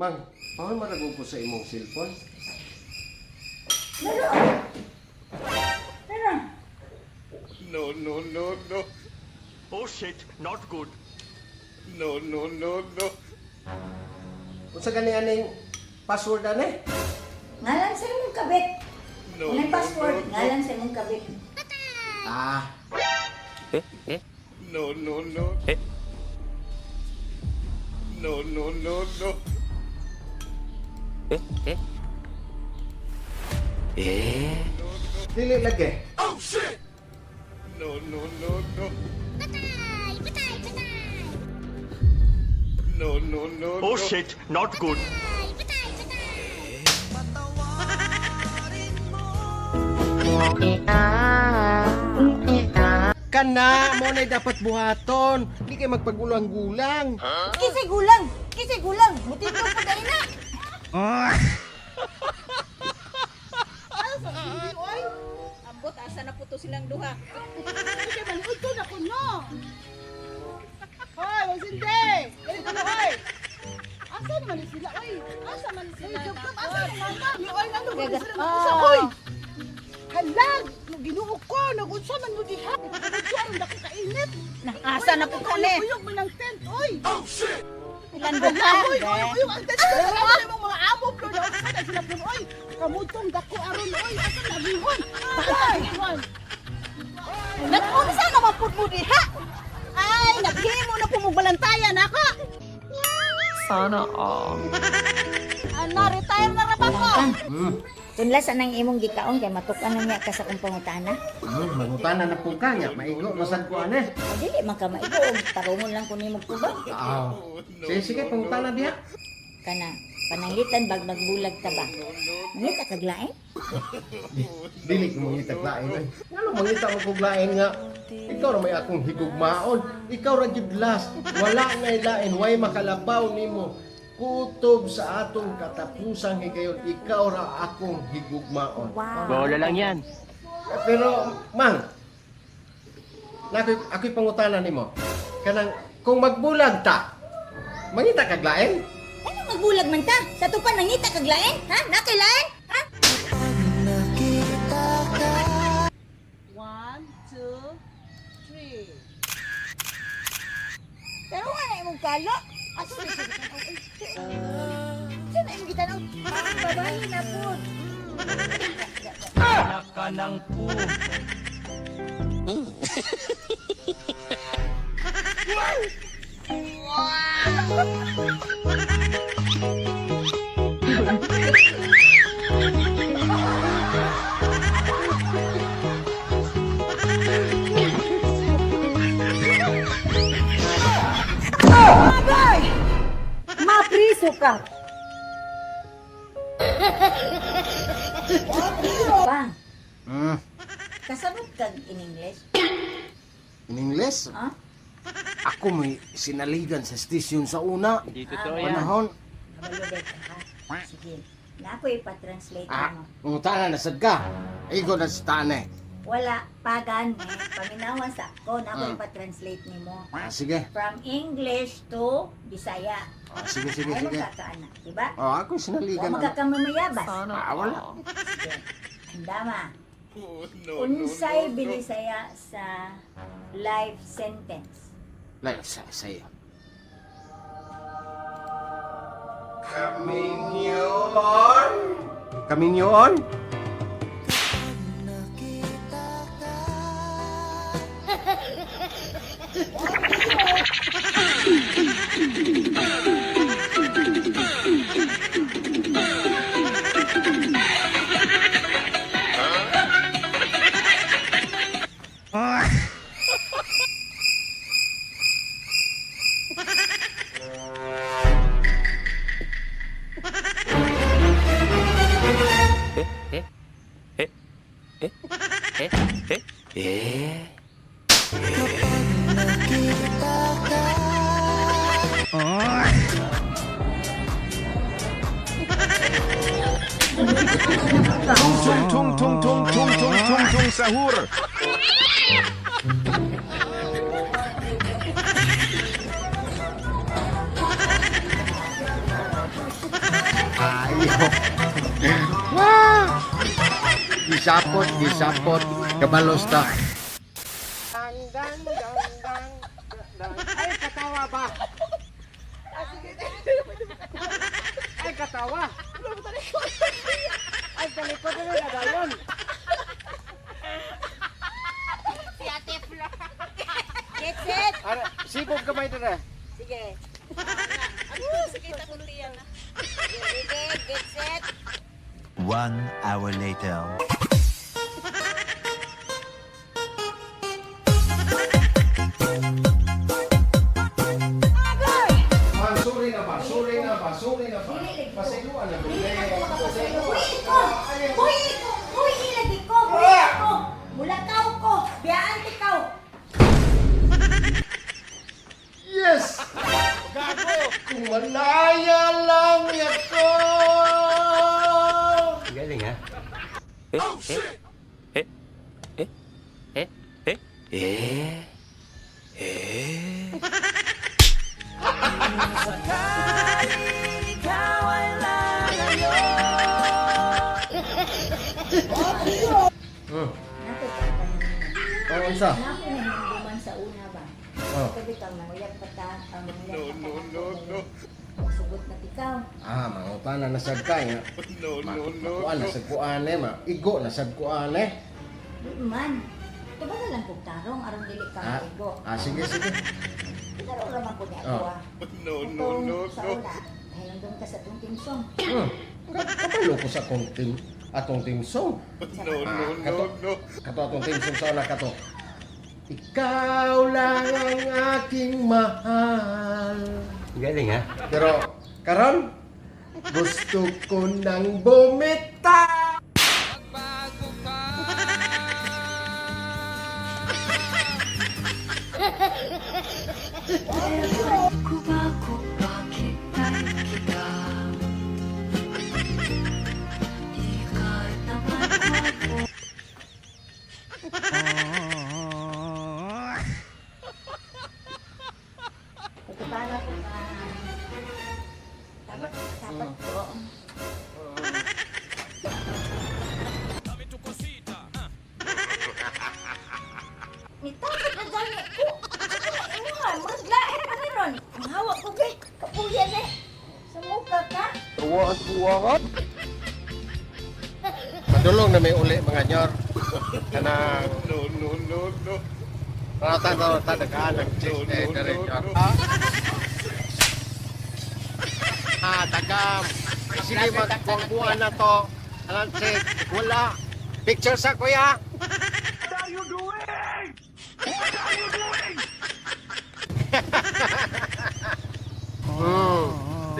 Mang, paano maragog ko sa imong cellphone? No, no, no, no. Oh shit, not good. No, no, no, no. Kung sa aning password ane? Ngalan sa imong kabit. No, Unang no, password, no, no. ngalan sa imong kabit. Ah, No, no, no. No, no, no, no. dili lagi. No, no, no, no. No, no, no, Oh no. shit, not good. Kana, mo na dapat buhaton. Di kay magpagulang-gulang. Kisay gulang! Kisay gulang! Mutito pa dahil na! Ambot, asa na po to silang duha. Kasi maliod ko na kuno. Hoy, magsindi! Dali ko na, hoy! Asa naman ni sila, oy? Asa man ni sila? Asa naman na? Ni oy, ano ba sila nag-usa, oy? Halag! Ginuo ko, nag-unsa man mo diha. Nag-unsa ang nakakainit. Asa na po kani? Uyog mo ng tent, oy! Ilan Hala, duha? oy, uyog ang tent. Ano yung mga amo, plo, na unsa na sila, plo, oy! Kamutong dako aron, oy! Asa na, bihon? Ay! Nag-unsa naman po mo diha? Ay, naghimo na po mo balantayan ako. Sana all. Na-retire na rapat ko. Tunlas anang imong gikaon kay matukan na niya ka sa kong pangutana. Mangutana na po ka niya. Maingo, masad ko ane. O dili man ka maigo og tarungon lang kun imong tubag. Ah, sige, sige, pangutana diya. Kana pananglitan bag magbulag ta ba? Ngita kag lain? Dili ko mangita lain ay. Ano mangita mo kog lain nga? Ikaw ra may akong higugmaon. Ikaw ra gid last. Wala ngay lain, way makalabaw nimo. Kutob sa atong katapusang higayon, ikaw ra akong higugmaon. Bola lang yan. Pero, Mang, ako'y pangutana nimo. Kanang, kung magbulag ta, mangita kag lain? Ano magbulag man ta? Sa tupan nangita kag lain? Ha? Nakay lain? Ha? 1, 2, 3. Pero nga na imong kalo. Aso na siya Saan na imong gitanong? Babae na po. Anak ka ng po. Mapriso ka. Bang, kasabot kag in English? In English? Ha? Ako may sinaligan sa station sa una. Hindi totoo yan. Panahon. Nabaludek ka ha? Sige. Na ako ipa-translate Ah, mo. pangutana na sad ka. Igo na sa tane. Wala, pagan paminawan sa ako na ako Ah. ipa-translate nimo. Ah, sige. From English to Bisaya. Ah, sige, sige, Ay, sige. magkakaana, diba? Oh, ako Huwag sinaligan na. magkakamayabas. Sana Ah, wala. all. Sige. Andama. Oh, no, Unsay no, no, no. binisaya sa life sentence? Like, sa'yo. Coming yun? Coming yun? Tung tung tung tung tung tung tung tung sahur. Wah! Gisapot, kabalos ta. Ay, katawa ba? Ay, katawa. Ay, talikod na rin, nadayon. Get set. Sibog kamay na na. Sige. Sige, takuntiyan na. Ready, get set. 1 hour later. Suri na ba? Pasiluan na. Uy, ilagi ko. Buya ko. Mulakaw ko. Biyaan ikaw. Yes! Gago! Kung malaya lang ako! Galing ha? Ano isa? Naku na hinduman sa una ba? Oh. Sabi kang manguyap pa ta. Ang manguyap pa no. Sugot na tikaw. Mga utana na sad kay nga. Kuan na sad kuan ma. Igo na sad kuan Di man. Ito ba na lang kong tarong? Arang dili ka maigo. Sige. Laro naman ko niya Oh. ito No. Sa una. Dahil nandun ka sa itong timsong. Kapalo ko sa atong team song. No. Kato atong team song sa una kato. Ikaw lang ang aking mahal. Galing ha? Pero karon gusto ko nang bumita. Pagkabala ko ka. Dapat ko. Nitapit na dyan ko. Inuhan, maglain pa rin. Ang hawak ko kay kapuyan sa mukha ka. Madulong na may uli mga nyor. Kanang No. rata dagaan ng chick dere nyor. Tagam. Sige magkukuha na to. Alam chick, wala. Picture sa kuya.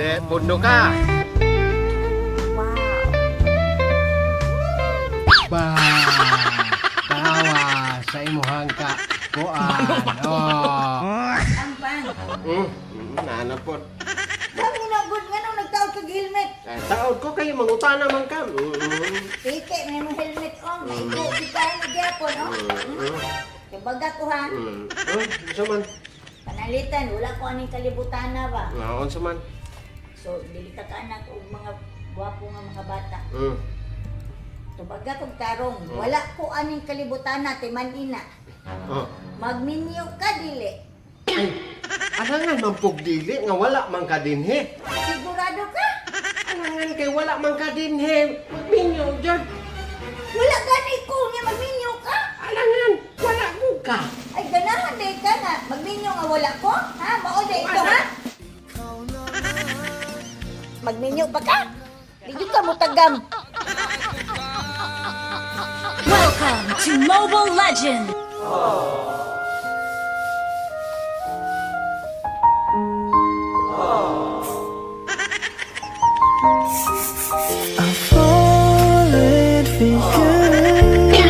De puno ka. Ba. Tawa sa imuhang ka. Kuan. Ang pang. Nanapot. Kami na good nga nung nagtawag kag helmet. Taod ko kayo mangutana man ka. Pike, may mong helmet on. Ito, bigay na gyapon, no? Kabaga ko ha. Unsa man? Panalitan, wala ko aning kalibutan na ba? Unsa man? So, dili ka anak og mga gwapo nga mga bata. Tubaga kog tarong, wala ko aning kalibutan na timan-ina. Magminyo ka dili. Alangan man pugdili nga wala man ka dinhi. Sigurado ka? Alangan kay wala man ka dinhi. Magminyo jud. Wala gani ko nga magminyo ka? Alangan wala ko ka. Ay ganahan day ka nga. Magminyo nga wala ko? Ha? Mao day ito ha? Magminyo pa ka? Hindi ka mo tagam. Welcome to Mobile Legends! I've fallen for you.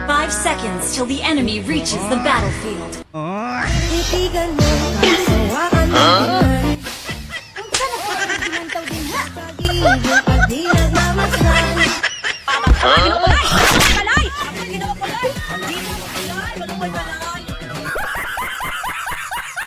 5 seconds till the enemy reaches the battlefield. Titigan mo, sawakan mo. Kung saan ako nagbilantaw din ha? Pag-ibig, pag di nagmamasdan.